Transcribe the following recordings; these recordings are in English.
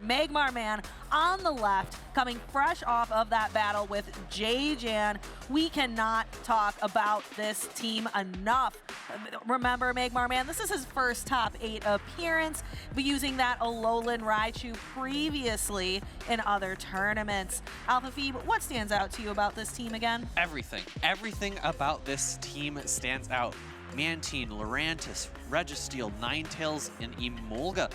MAGMARMAN on the left, coming fresh off of that battle with Jan. We cannot talk about this team enough. Remember MAGMARMAN, this is his first top 8 appearance, using that Alolan Raichu previously in other tournaments. Alpha Phoebe, what stands out to you about this team again? Everything. Everything about this team stands out. Mantine, Lurantis, Registeel, Ninetales, and Emolga.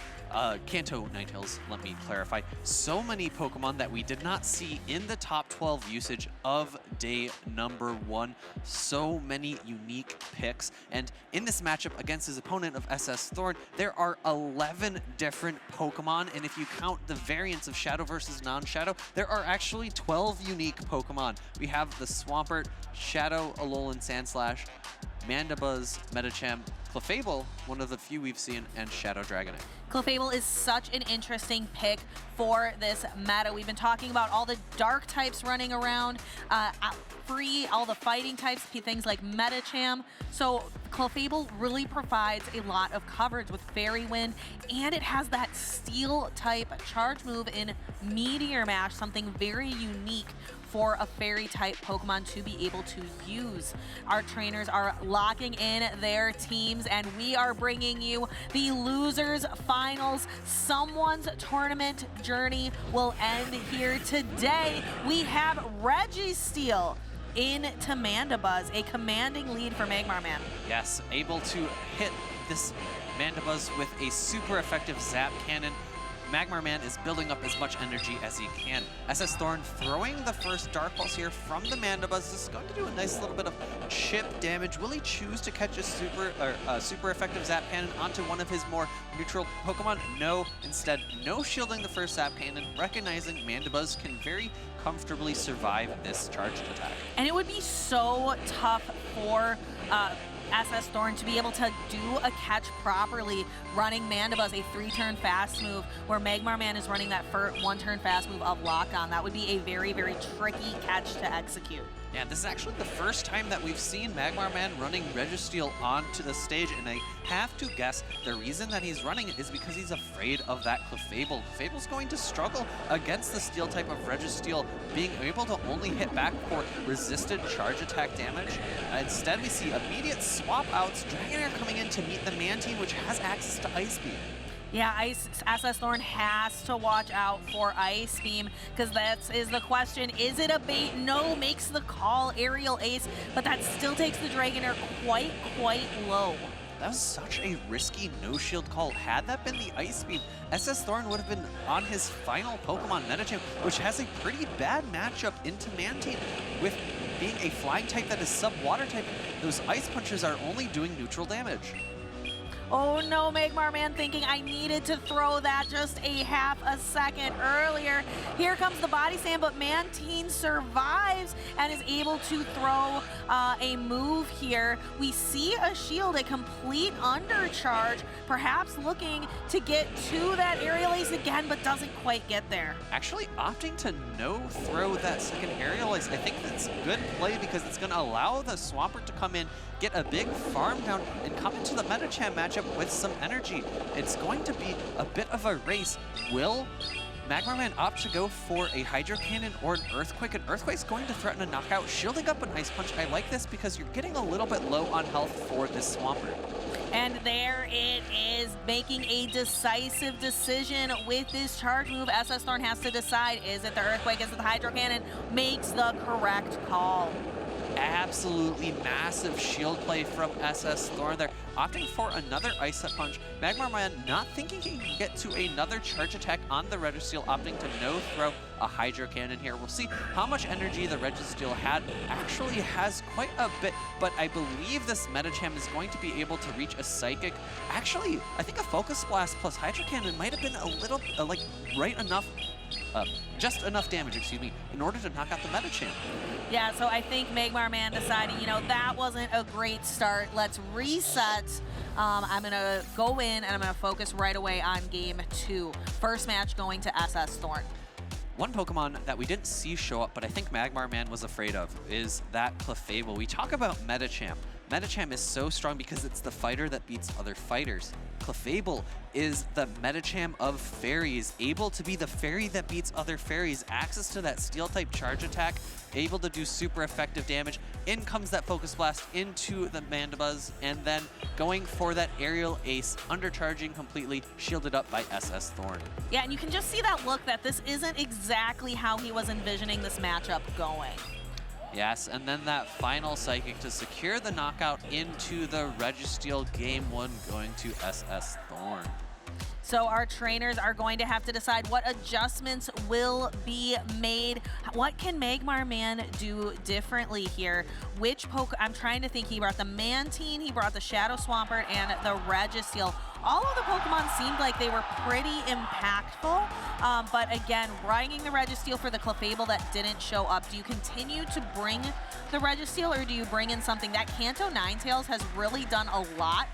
Kanto Ninetales, let me clarify. So many Pokemon that we did not see in the top 12 usage of day number 1. So many unique picks. And in this matchup against his opponent of SsThorn, there are 11 different Pokemon. And if you count the variants of Shadow versus non-Shadow, there are actually 12 unique Pokemon. We have the Swampert, Shadow, Alolan Sandslash, Mandibuzz, Medicham, Clefable, one of the few we've seen, and Shadow Dragonite. Clefable is such an interesting pick for this meta. We've been talking about all the dark types running around, free, all the fighting types, things like Medicham. So Clefable really provides a lot of coverage with Fairy Wind, and it has that steel type charge move in Meteor Mash, something very unique for a fairy type Pokemon to be able to use. Our trainers are locking in their teams, and we are bringing you the losers finals. Someone's tournament journey will end here today. We have Registeel into Mandibuzz, a commanding lead for MAGMARMAN. Yes, able to hit this Mandibuzz with a super effective Zap Cannon. MAGMARMAN is building up as much energy as he can. SsThorn throwing the first Dark Pulse here from the Mandibuzz. This is going to do a nice little bit of chip damage. Will he choose to catch a super effective Zap Cannon onto one of his more neutral Pokemon? No. Instead, no shielding the first Zap Cannon, recognizing Mandibuzz can very comfortably survive this charged attack. And it would be so tough for SsThorn to be able to do a catch properly, running Mandibuzz a 3-turn fast move, where MAGMARMAN is running that 1-turn fast move of Lock On. That would be a very, very tricky catch to execute. Yeah, this is actually the first time that we've seen MAGMARMAN running Registeel onto the stage, and I have to guess the reason that he's running it is because he's afraid of that Clefable. Clefable's going to struggle against the steel type of Registeel, being able to only hit back for resisted charge attack damage. Instead, we see immediate swap outs, Dragonair coming in to meet the Mantine, which has access to Ice Beam. Yeah, SsThorn has to watch out for Ice Beam, because that is the question. Is it a bait? No, makes the call, Aerial Ace, but that still takes the Dragonair quite low. That was such a risky no-shield call. Had that been the Ice Beam, SsThorn would have been on his final Pokemon, Medicham, which has a pretty bad matchup into Mantine. With being a flying type that is sub-water type, those Ice Punches are only doing neutral damage. Oh no, MAGMARMAN thinking I needed to throw that just a half a second earlier. Here comes the body slam, but Mantine survives and is able to throw a move here. We see a shield, a complete undercharge, perhaps looking to get to that Aerial Ace again, but doesn't quite get there. Actually opting to no-throw that second Aerial Ace, I think that's good play because it's going to allow the Swampert to come in, get a big farm down, and come into the Medicham matchup with some energy. It's going to be a bit of a race. Will MAGMARMAN opt to go for a Hydro Cannon or an Earthquake? An Earthquake's going to threaten a knockout, shielding up an Ice Punch. I like this because you're getting a little bit low on health for this Swampert. And there it is, making a decisive decision with this charge move. SsThorn has to decide, is it the Earthquake, is it the Hydro Cannon? Makes the correct call. Absolutely massive shield play from SsThorn there, opting for another Ice Punch. MAGMARMAN not thinking he can get to another charge attack on the Registeel, opting to no-throw a Hydro Cannon here. We'll see how much energy the Registeel actually has quite a bit, but I believe this Medicham is going to be able to reach a Psychic. Actually, I think a Focus Blast plus Hydro Cannon might have been a little, just enough damage, excuse me, in order to knock out the Medicham. Yeah, so I think MAGMARMAN decided, you know, that wasn't a great start. Let's reset. I'm going to go in and I'm going to focus right away on game 2. First match going to SsThorn. One Pokemon that we didn't see show up, but I think MAGMARMAN was afraid of, is that Clefable. We talk about Medicham. Medicham is so strong because it's the fighter that beats other fighters. Clefable is the Medicham of fairies, able to be the fairy that beats other fairies, access to that steel-type charge attack, able to do super effective damage. In comes that Focus Blast into the Mandibuzz, and then going for that aerial ace, undercharging completely, shielded up by SsThorn. Yeah, and you can just see that look that this isn't exactly how he was envisioning this matchup going. Yes, and then that final Psychic to secure the knockout into the Registeel Game 1 going to SsThorn. So our trainers are going to have to decide what adjustments will be made. What can MAGMARMAN do differently here? I'm trying to think. He brought the Mantine, he brought the Shadow Swampert, and the Registeel. All of the Pokemon seemed like they were pretty impactful, but again, bringing the Registeel for the Clefable that didn't show up. Do you continue to bring the Registeel, or do you bring in something that Kanto Ninetales has really done a lot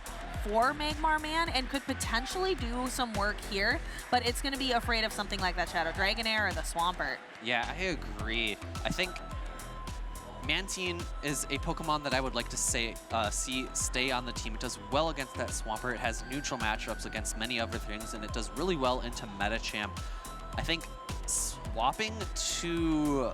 for MAGMARMAN and could potentially do some work here, but it's going to be afraid of something like that Shadow Dragonair or the Swampert. Yeah, I agree. I think Mantine is a Pokemon that I would like to see stay on the team. It does well against that Swampert. It has neutral matchups against many other things, and it does really well into Medicham. I think swapping to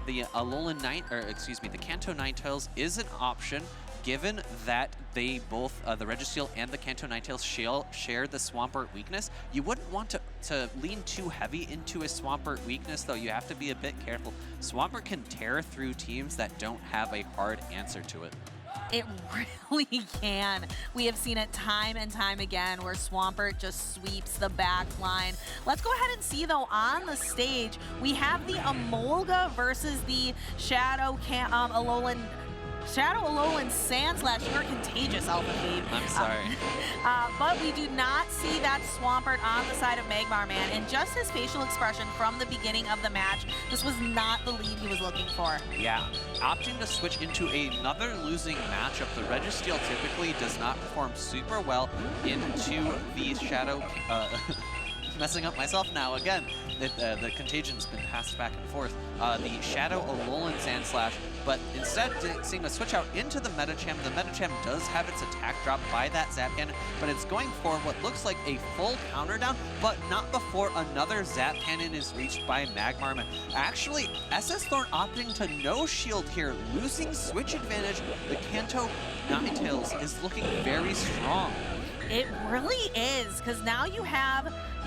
the the Kanto Ninetales is an option, given that they both, the Registeel and the Kanto Ninetales share the Swampert weakness. You wouldn't want to lean too heavy into a Swampert weakness, though. You have to be a bit careful. Swampert can tear through teams that don't have a hard answer to it. It really can. We have seen it time and time again where Swampert just sweeps the back line. Let's go ahead and see, though, on the stage, we have the Emolga versus the Shadow Alolan Sandslash. You're contagious, Alpha Phoebe. I'm sorry. But we do not see that Swampert on the side of MAGMARMAN, and just his facial expression from the beginning of the match, this was not the lead he was looking for. Yeah, opting to switch into another losing matchup. The Registeel typically does not perform super well into the Shadow... messing up myself now again. The Contagion-has been passed back and forth. The Shadow Alolan Sandslash, but instead seeing a switch out into the Medicham. The Medicham does have its attack dropped by that Zap Cannon, but it's going for what looks like a full counter down, but not before another Zap Cannon is reached by MAGMARMAN. Actually, SsThorn opting to no shield here, losing switch advantage. The Kanto Ninetales is looking very strong. It really is, because now you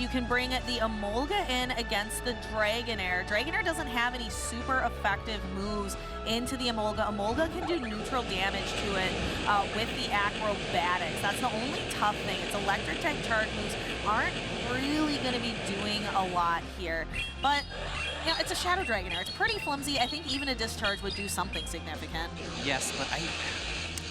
can bring the Emolga in against the Dragonair. Dragonair doesn't have any super effective moves into the Emolga. Emolga can do neutral damage to it with the Acrobatics. That's the only tough thing. Its electric type charge moves aren't really going to be doing a lot here. But you know, it's a Shadow Dragonair. It's pretty flimsy. I think even a discharge would do something significant. Yes, but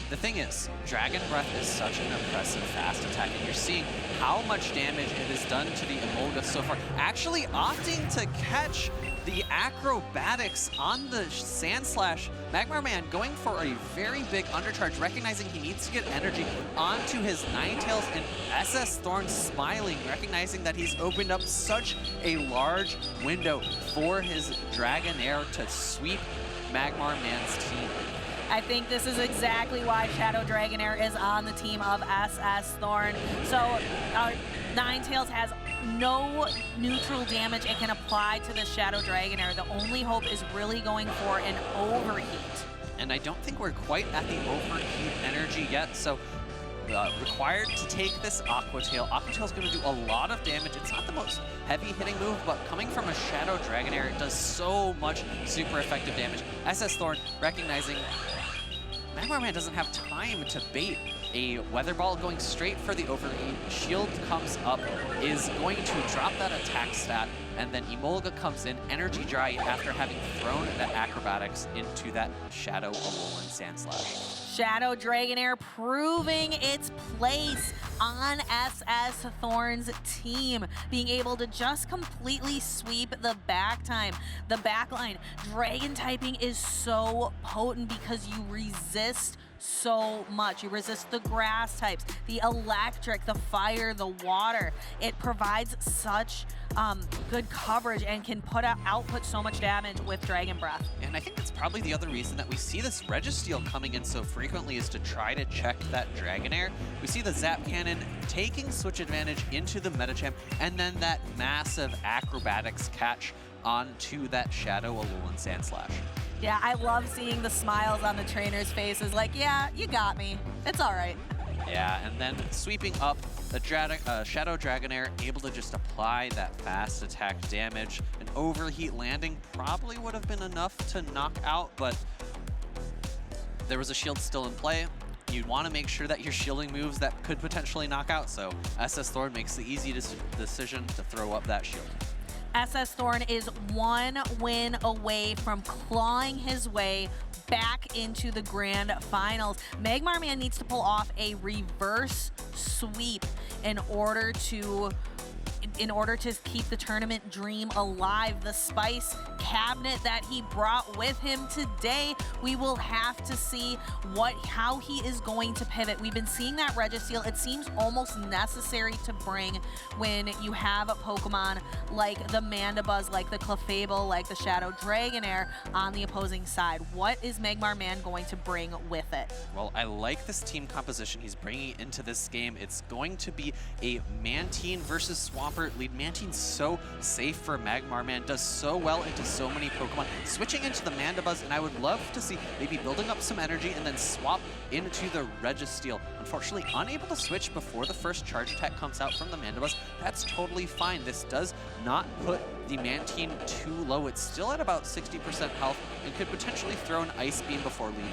the thing is, Dragon Breath is such an impressive fast attack, and you're seeing how much damage it has done to the Emolga so far. Actually opting to catch the Acrobatics on the Sandslash. MAGMARMAN going for a very big undercharge, recognizing he needs to get energy onto his Ninetales, and SsThorn smiling, recognizing that he's opened up such a large window for his Dragonair to sweep MAGMARMAN's team. I think this is exactly why Shadow Dragonair is on the team of SsThorn. So Ninetales has no neutral damage it can apply to the Shadow Dragonair. The only hope is really going for an overheat. And I don't think we're quite at the overheat energy yet, so required to take this Aqua Tail. Aqua Tail is going to do a lot of damage. It's not the most heavy hitting move, but coming from a Shadow Dragonair, it does so much super effective damage. SsThorn recognizing MAGMARMAN doesn't have time to bait a Weather Ball, going straight for the overheat. Shield comes up, is going to drop that attack stat, and then Emolga comes in, Energy Dry, after having thrown that Acrobatics into that Shadow Alolan Sandslash. Shadow Dragonair proving its place on SsThorn's team, being able to just completely sweep the backline. Dragon typing is so potent because you resist so much. You resist the grass types, the electric, the fire, the water. It provides such good coverage and can output so much damage with Dragon Breath. And I think that's probably the other reason that we see this Registeel coming in so frequently is to try to check that Dragonair. We see the Zap Cannon taking switch advantage into the Medicham, and then that massive acrobatics catch onto that Shadow Alolan Sandslash. Yeah, I love seeing the smiles on the trainers' faces like, yeah, you got me. It's all right. Yeah, and then sweeping up, the Shadow Dragonair able to just apply that fast attack damage. An overheat landing probably would have been enough to knock out, but there was a shield still in play. You want to make sure that you're shielding moves that could potentially knock out, so SsThorn makes the easy decision to throw up that shield. SsThorn is one win away from clawing his way back into the grand finals. MAGMARMAN needs to pull off a reverse sweep in order to keep the tournament dream alive. The spice cabinet that he brought with him today, we will have to see how he is going to pivot. We've been seeing that Registeel. It seems almost necessary to bring when you have a Pokemon like the Mandibuzz, like the Clefable, like the Shadow Dragonair on the opposing side. What is MAGMARMAN going to bring with it? Well, I like this team composition he's bringing into this game. It's going to be a Mantine versus Swampert lead. Mantine's so safe for MAGMARMAN, does so well into so many Pokemon. Switching into the Mandibuzz, and I would love to see maybe building up some energy and then swap into the Registeel. Unfortunately, unable to switch before the first charge attack comes out from the Mandibuzz. That's totally fine. This does not put the Mantine too low. It's still at about 60% health and could potentially throw an Ice Beam before leaving.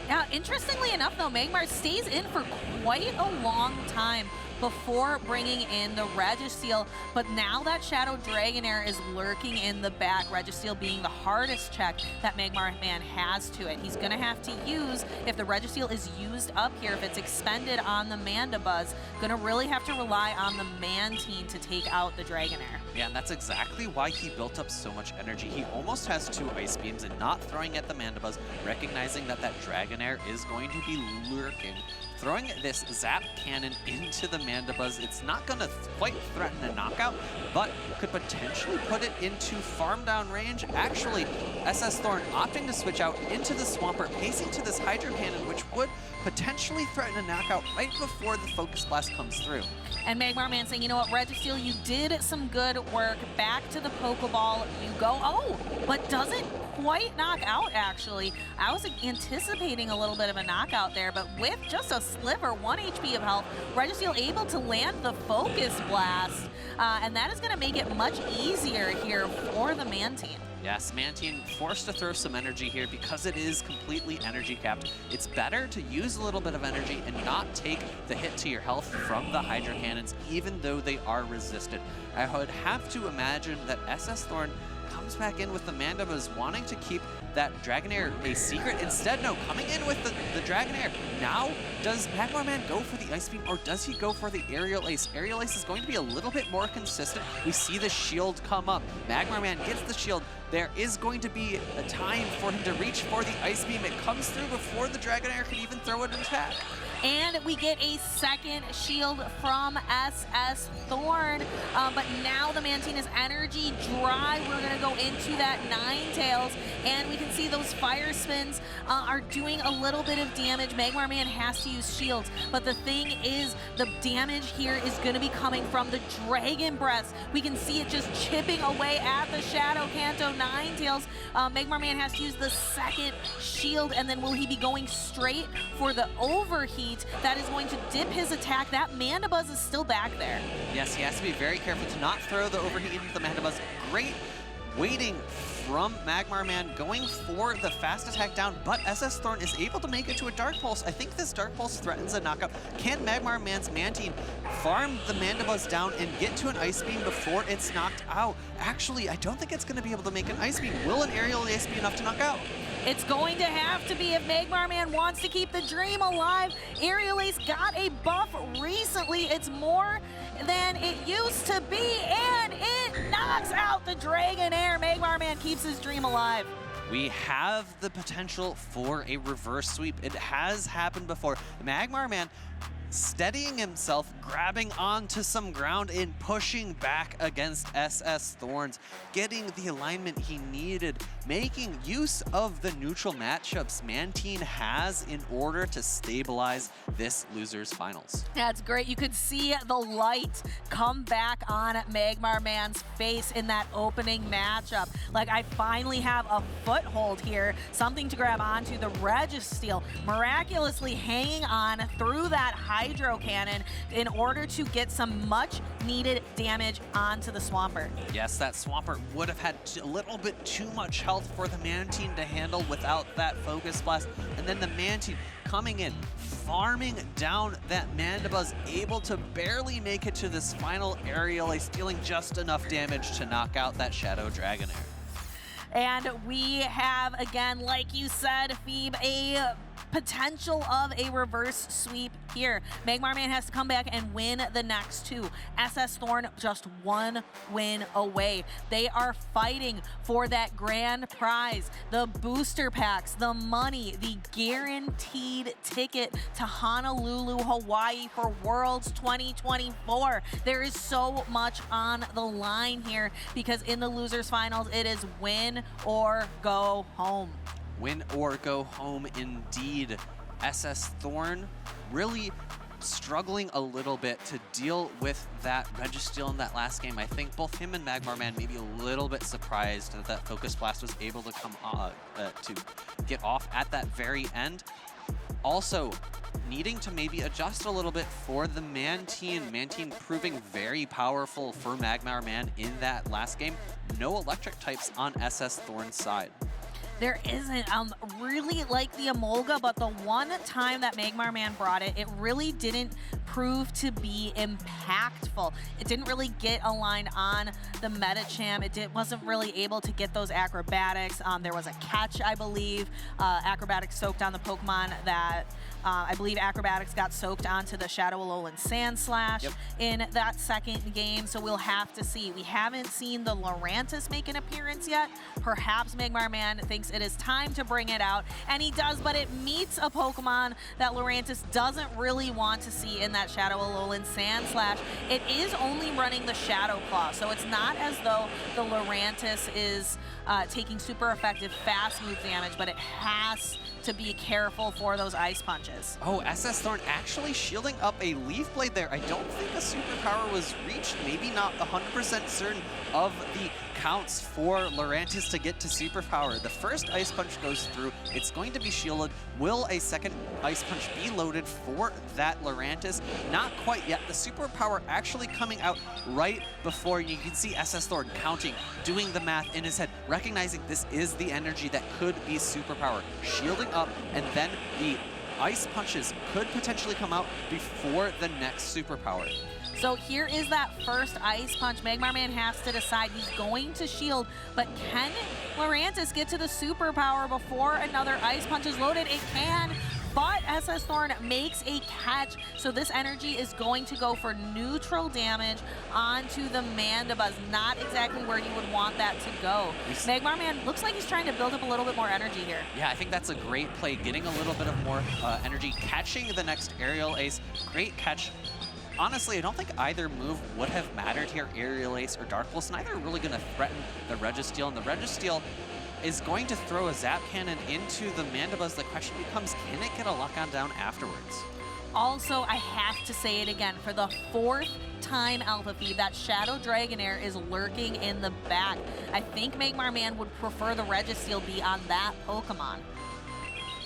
Now, interestingly enough, though, Magmar stays in for quite a long time before bringing in the Registeel, but now that Shadow Dragonair is lurking in the back, Registeel being the hardest check that MAGMARMAN has to it. He's going to have to use, if the Registeel is used up here, if it's expended on the Mandibuzz, going to really have to rely on the Mantine to take out the Dragonair. Yeah, and that's exactly why he built up so much energy. He almost has 2 Ice Beams and not throwing at the Mandibuzz, recognizing that that Dragonair is going to be lurking. Throwing this Zap Cannon into the Mandibuzz, it's not going to quite threaten a knockout, but could potentially put it into farm down range. Actually, SsThorn opting to switch out into the Swampert, pacing to this Hydro Cannon, which would potentially threaten a knockout right before the Focus Blast comes through. And MAGMARMAN saying, you know what, Registeel, you did some good work. Back to the Pokeball you go. Oh, but doesn't quite knock out, actually. I was anticipating a little bit of a knockout there, but with just a sliver, 1 HP of health, Registeel able to land the Focus Blast, and that is going to make it much easier here for the Mantine. Yes, Mantine forced to throw some energy here because it is completely energy capped. It's better to use a little bit of energy and not take the hit to your health from the Hydro Cannons, even though they are resisted. I would have to imagine that SsThorn comes back in with the Mandibuzz wanting to keep that Dragonair a secret. Instead, no, coming in with the Dragonair. Now, does MAGMARMAN go for the Ice Beam or does he go for the Aerial Ace? Aerial Ace is going to be a little bit more consistent. We see the shield come up. MAGMARMAN gets the shield. There is going to be a time for him to reach for the Ice Beam. It comes through before the Dragonair can even throw an attack. And we get a second shield from SsThorn, but now the Mantine is energy dry. We're going to go into that Ninetales, and we can see those Fire Spins are doing a little bit of damage. MAGMARMAN has to use shields, but the thing is, the damage here is going to be coming from the Dragon Breath. We can see it just chipping away at the Shadow Kanto Ninetales. MAGMARMAN has to use the second shield, and then will he be going straight for the Overheat? That is going to dip his attack. That Mandibuzz is still back there. Yes, he has to be very careful to not throw the Overheat into the Mandibuzz. Great waiting from MAGMARMAN, going for the fast attack down, but SsThorn is able to make it to a Dark Pulse. I think this Dark Pulse threatens a knockout. Can MAGMARMAN's Mantine farm the Mandibuzz down and get to an Ice Beam before it's knocked out? Actually, I don't think it's going to be able to make an Ice Beam. Will an Aerial Ace be enough to knock out? It's going to have to be if MAGMARMAN wants to keep the dream alive. Aerial Ace got a buff recently. It's more than it used to be, and it knocks out the Dragonair. MAGMARMAN keeps his dream alive. we have the potential for a reverse sweep. It has happened before. MAGMARMAN steadying himself, grabbing onto some ground and pushing back against SsThorns, getting the alignment he needed, making use of the neutral matchups Mantine has in order to stabilize this losers finals. That's great. You could see the light come back on MAGMARMAN's face in that opening matchup. Like, I finally have a foothold here, something to grab onto. The Registeel miraculously hanging on through that Hydro Cannon in order to get some much needed damage onto the Swampert. Yes, that Swampert would have had a little bit too much health for the Mantine to handle without that Focus Blast. And then the Mantine coming in, farming down that Mandibuzz, able to barely make it to this final aerial ace, dealing just enough damage to knock out that Shadow Dragonair. And we have, again, like you said, Phoebe, a potential of a reverse sweep here. MAGMARMAN has to come back and win the next two. SsThorn just one win away. They are fighting for that grand prize, the booster packs, the money, the guaranteed ticket to Honolulu, Hawaii for Worlds 2024. There is so much on the line here because in the losers finals, it is win or go home. Win or go home indeed. SsThorn really struggling a little bit to deal with that Registeel in that last game. I think both him and MAGMARMAN maybe a little bit surprised that that Focus Blast was able to come to get off at that very end. Also, needing to maybe adjust a little bit for the Mantine. Mantine proving very powerful for MAGMARMAN in that last game. No electric types on SsThorn's side. There isn't. Really like the Emolga, but the one time that MAGMARMAN brought it, it really didn't prove to be impactful. It didn't really get aligned on the Medicham. It wasn't really able to get those acrobatics. There was a catch, I believe. Acrobatics soaked on the Pokemon that I believe Acrobatics got soaked onto the Shadow Alolan Sandslash in that second game, so we'll have to see. We haven't seen the Lurantis make an appearance yet. Perhaps MAGMARMAN thinks it is time to bring it out, and he does, but it meets a Pokemon that Lurantis doesn't really want to see in that Shadow Alolan Sandslash. It is only running the Shadow Claw, so it's not as though the Lurantis is taking super effective fast move damage, but it has to be careful for those Ice Punches. Oh, SsThorn actually shielding up a Leaf Blade there. I don't think a superpower was reached. Maybe not 100% certain of the counts for Lurantis to get to superpower. The first Ice Punch goes through. It's going to be shielded. Will a second Ice Punch be loaded for that Lurantis? Not quite yet. The superpower actually coming out right before. You can see SsThorn counting, doing the math in his head, recognizing this is the energy that could be superpower. Shielding up, and then the Ice Punches could potentially come out before the next superpower. So here is that first Ice Punch. MAGMARMAN has to decide he's going to shield, but can Lurantis get to the superpower before another Ice Punch is loaded? It can, but SsThorn makes a catch, so this energy is going to go for neutral damage onto the Mandibuzz. Not exactly where you would want that to go. MAGMARMAN looks like he's trying to build up a little bit more energy here. Yeah, I think that's a great play, getting a little bit of more energy, catching the next aerial ace. Great catch. Honestly, I don't think either move would have mattered here, Aerial Ace or Dark Pulse. Neither are really going to threaten the Registeel, and the Registeel is going to throw a Zap Cannon into the Mandibuzz. The question becomes, can it get a lock-on down afterwards? Also, I have to say it again, for the fourth time, Alpha Phoebe, that Shadow Dragonair is lurking in the back. I think MAGMARMAN would prefer the Registeel be on that Pokemon.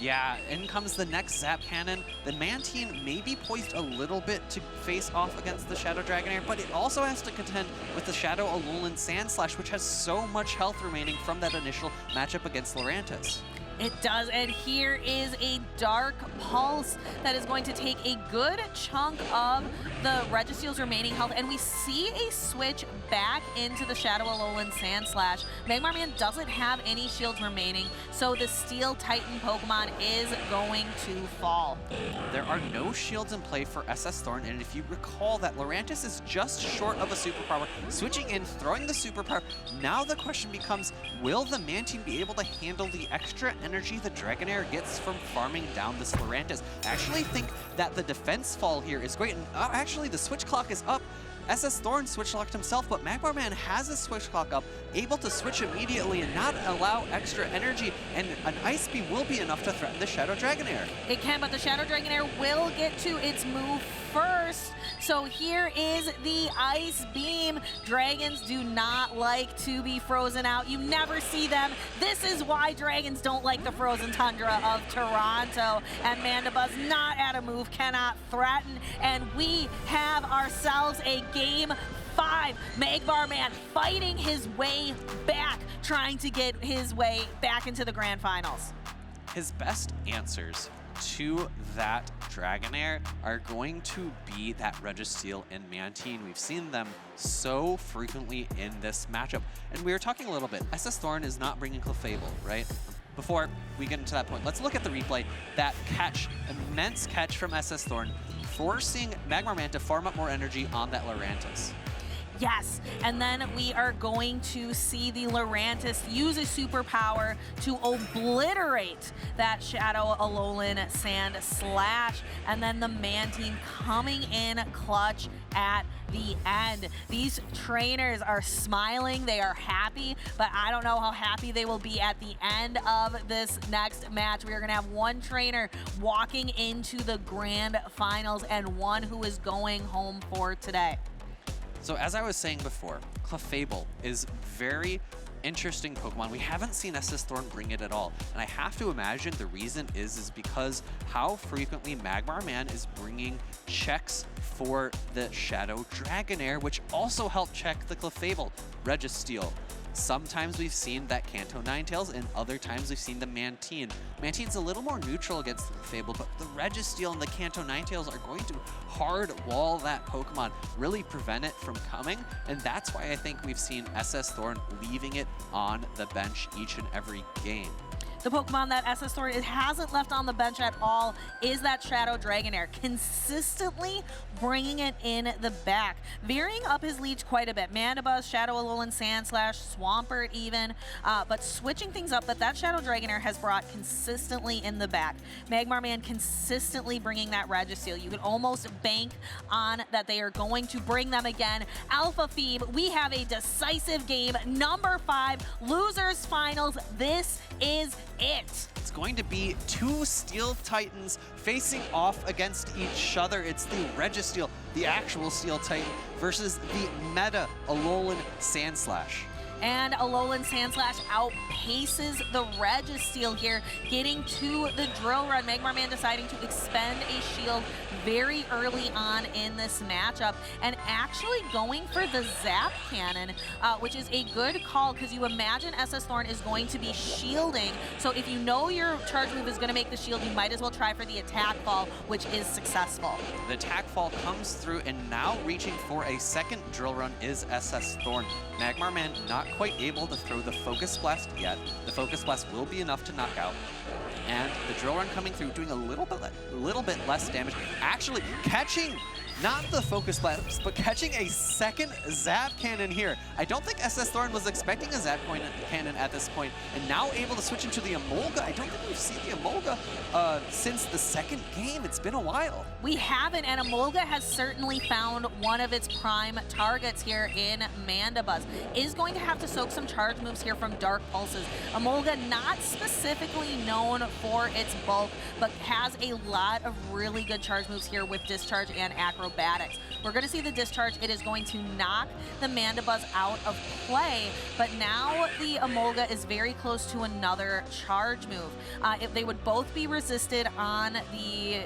Yeah, in comes the next Zap Cannon. The Mantine may be poised a little bit to face off against the Shadow Dragonair, but it also has to contend with the Shadow Alolan Sandslash, which has so much health remaining from that initial matchup against Lurantis. It does, and here is a Dark Pulse that is going to take a good chunk of the Registeel's remaining health, and we see a switch back into the Shadow Alolan Sandslash. MAGMARMAN doesn't have any shields remaining, so the Steel Titan Pokemon is going to fall. There are no shields in play for SsThorn, and if you recall that Lurantis is just short of a superpower, switching in, throwing the superpower, now the question becomes, will the Mantine be able to handle the extra energy the Dragonair gets from farming down this Lurantis? I actually think that the defense fall here is great, and actually the switch clock is up. SsThorn switch locked himself, but MAGMARMAN has a switch clock up, able to switch immediately and not allow extra energy, and an Ice Beam will be enough to threaten the Shadow Dragonair. It can, but the Shadow Dragonair will get to its move first. So here is the Ice Beam. Dragons do not like to be frozen out. You never see them. This is why dragons don't like the frozen tundra of Toronto. And Mandibuzz not at a move, cannot threaten. And we have ourselves a Game 5. MAGMARMAN fighting his way back, trying to get his way back into the grand finals. His best answers to that Dragonair are going to be that Registeel and Mantine. We've seen them so frequently in this matchup. And we were talking a little bit, SsThorn is not bringing Clefable, right? Before we get into that point, let's look at the replay. That catch, immense catch from SsThorn, forcing MAGMARMAN to farm up more energy on that Lurantis. Yes, and then we are going to see the Lurantis use a superpower to obliterate that Shadow Alolan Sandslash, and then the Mantine coming in clutch at the end. These trainers are smiling, they are happy, but I don't know how happy they will be at the end of this next match. We are gonna have one trainer walking into the grand finals and one who is going home for today. So as I was saying before, Clefable is very interesting Pokemon. We haven't seen SsThorn bring it at all. And I have to imagine the reason is because how frequently MAGMARMAN is bringing checks for the Shadow Dragonair, which also help check the Clefable. Registeel. Sometimes we've seen that Kanto Ninetales, and other times we've seen the Mantine. Mantine's a little more neutral against the Clefable, but the Registeel and the Kanto Ninetales are going to hard wall that Pokemon, really prevent it from coming, and that's why I think we've seen SsThorn leaving it on the bench each and every game. The Pokemon that SsThorn hasn't left on the bench at all is that Shadow Dragonair, consistently bringing it in the back, varying up his lead quite a bit. Mandibuzz, Shadow Alolan Sandslash, Swampert even, but switching things up, but that Shadow Dragonair has brought consistently in the back. MAGMARMAN consistently bringing that Registeel. You can almost bank on that they are going to bring them again. Alpha Phoebe, we have a decisive game, number 5, losers finals. This is it. It's going to be two Steel Titans facing off against each other. It's the Registeel, the actual Steel Titan, versus the meta Alolan Sandslash. And Alolan Sandslash outpaces the Registeel here, getting to the drill run. MAGMARMAN deciding to expend a shield very early on in this matchup and actually going for the Zap Cannon, which is a good call because you imagine SsThorn is going to be shielding. So if you know your charge move is going to make the shield, you might as well try for the attack fall, which is successful. The attack fall comes through, and now reaching for a second drill run is SsThorn. MAGMARMAN not quite able to throw the Focus Blast yet. The Focus Blast will be enough to knock out. And the drill run coming through, doing a little bit less damage. Actually catching, not the Focus Blast, but catching a second Zap Cannon here. I don't think SsThorn was expecting a Zap Cannon at this point, and now able to switch into the Emolga. I don't think we've seen the Emolga since the second game. It's been a while. We haven't, and Emolga has certainly found one of its prime targets here in Mandibuzz. Is going to have to soak some charge moves here from Dark Pulses. Emolga not specifically known for its bulk, but has a lot of really good charge moves here with Discharge and Acrobatics. We're going to see the Discharge. It is going to knock the Mandibuzz out of play, but now the Emolga is very close to another charge move. If they would both be resisted on the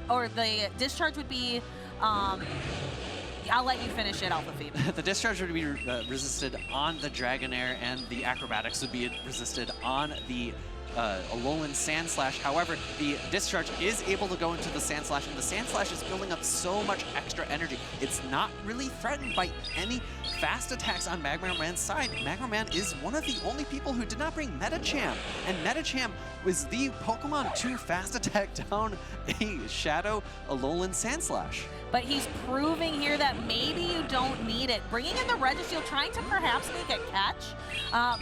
or the Discharge would be, I'll let you finish it, Alpha Phoebe. The Discharge would be resisted on the Dragonair, and the Acrobatics would be resisted on the Alolan Sand Slash. However, the Discharge is able to go into the Sand Slash, and the Sand Slash is building up so much extra energy. It's not really threatened by any fast attacks on Magmarman's side. Magmarman is one of the only people who did not bring Medicham, and Medicham was the Pokemon to fast attack down a Shadow Alolan Sand Slash. But he's proving here that maybe you don't need it. Bringing in the Registeel, trying to perhaps make a catch,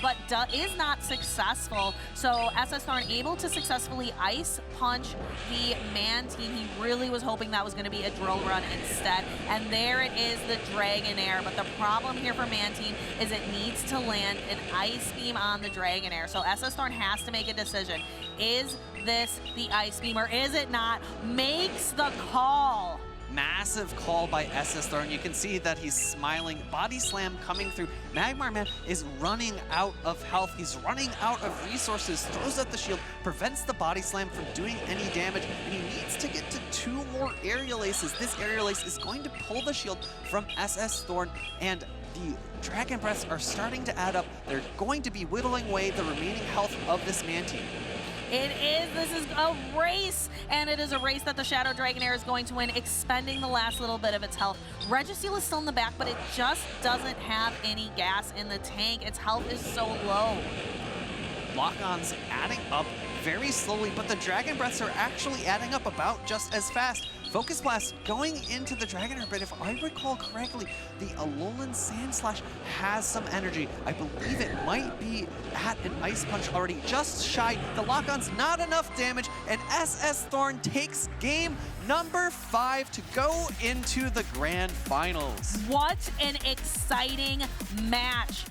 but is not successful. So SsThorn able to successfully Ice Punch the Mantine. He really was hoping that was going to be a Drill Run instead. And there it is, the Dragonair. But the problem here for Mantine is it needs to land an Ice Beam on the Dragonair. So SsThorn has to make a decision. Is this the Ice Beam or is it not? Makes the call. Massive call by SsThorn. You can see that he's smiling. Body Slam coming through. Magmarman is running out of health. He's running out of resources. Throws out the shield, prevents the Body Slam from doing any damage, and he needs to get to 2 more Aerial Aces. This Aerial Ace is going to pull the shield from SsThorn, and the Dragon Breaths are starting to add up. They're going to be whittling away the remaining health of this Mantine. This is a race, and it is a race that the Shadow Dragonair is going to win, expending the last little bit of its health. Registeel is still in the back, but it just doesn't have any gas in the tank. Its health is so low. Lock-ons adding up very slowly, but the Dragon Breaths are actually adding up about just as fast. Focus Blast going into the Dragonair, but if I recall correctly, the Alolan Sand Slash has some energy. I believe it might be at an Ice Punch already, just shy. The Lock-on's not enough damage, and SsThorn takes game number 5 to go into the Grand Finals. What an exciting match.